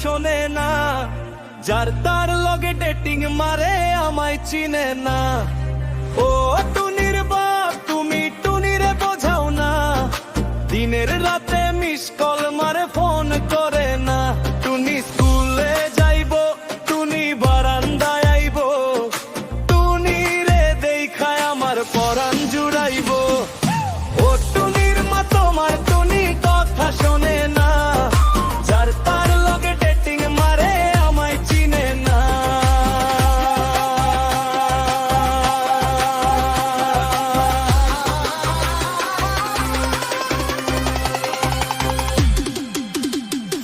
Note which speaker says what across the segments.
Speaker 1: শোনে না, যার তার লগে ডেটিং মারে আমায় চিনে না। ও টুনির বাপ তুমি টুনিরে বোঝাও না, দিনের রাতে মিস কল মারে ফোন করে না। টুনি স্কুলে যাইবো, টুনি বারান্দায় আইবো, টুনি রে দেখায় আমার পরাণ জুড়াইবো। ও টুনির মা তোমার টুনি কথা শোনে না, যার তার লগে ডেটিং মারে আমায় চিনে না।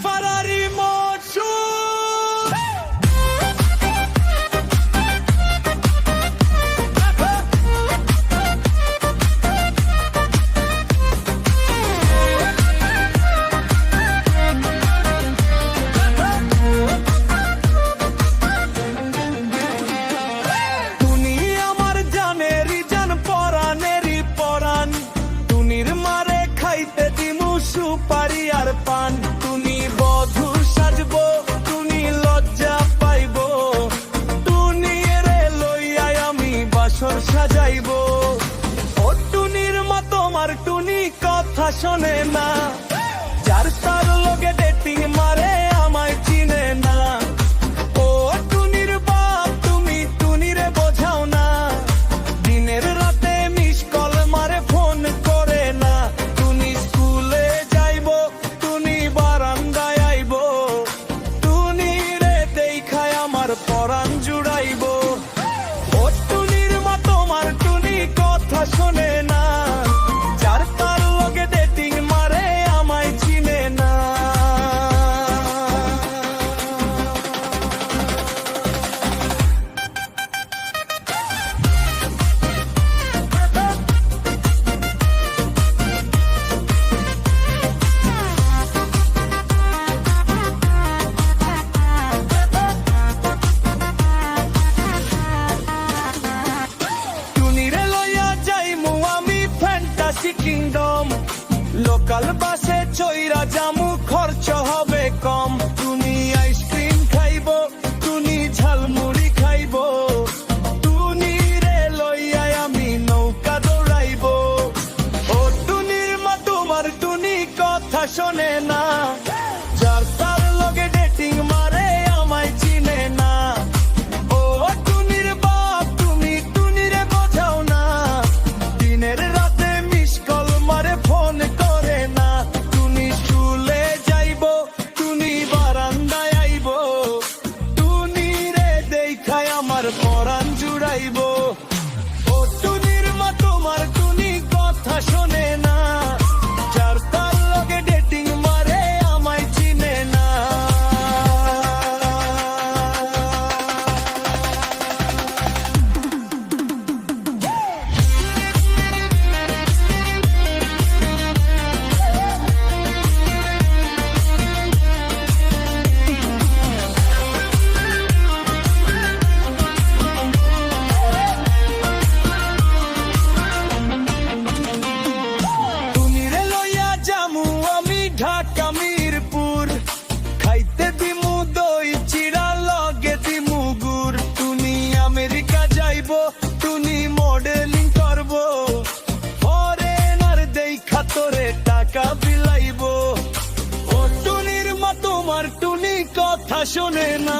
Speaker 1: ফারারি মশু সুপারি আর পান, টুনি বধূ সাজবো, টুনি লজ্জা পাইবো, টুনি রে লইয়াই আমি বাসর সাজাইবো। ও টুনির মা তোমার টুনি কথা শোনে না, যার তার লগে ডেটিং মারে আমায় চিনে না। ও টুনির বাপ তুমি টুনিরে বোঝাও না, দিনের রাতে মিস কল মারে ফোন করে না। টুনি স্কুলে যাইবো, টুনি বারান্দায় আইবো, টুনি রে দেখায় আমার পরাণ জুড়াইবো। ও টুনির মা তোমার টুনি কথা শোনে না, যার তার লগে ডেটিং মারে আমায় চিনে না। কিংডম লোকাল বাসে চইরা জামু, খরচ হবে কম। টুনি আইসক্রিম খাইবো, টুনি ঝালমুড়ি খাইবো, টুনি রে লইয়াই আমি নৌকা দৌড়াইবো। ও টুনির মা তোমার টুনি কথা শোনে না, যার তার লগে ডেটিং মারে আমায় চিনে না। ও টুনির বাপ তুমি টুনিরে বোঝাও না, দিনের রাতে ফোন করে না। টুনি স্কুলে যাইবো, টুনি বারান্দায় আইবো, টুনি রে দেখায় আমার পরাণ জুড়াইবো। ও টুনির মা তোমার টুনি কথা শোনে না, যার তার লগে ডেটিং মারে আমায় চিনে না। ঢাকা মিরপুর খাইতে দিমু দই চিড়া লগে দিমু গুড়। টুনি আমেরিকা যাইবো, টুনি মডেলিং করবো, ফরেনার দেখা তোরে টাকা বিলাইবো। ও টুনির মা তোমার টুনি কথা শোনে না,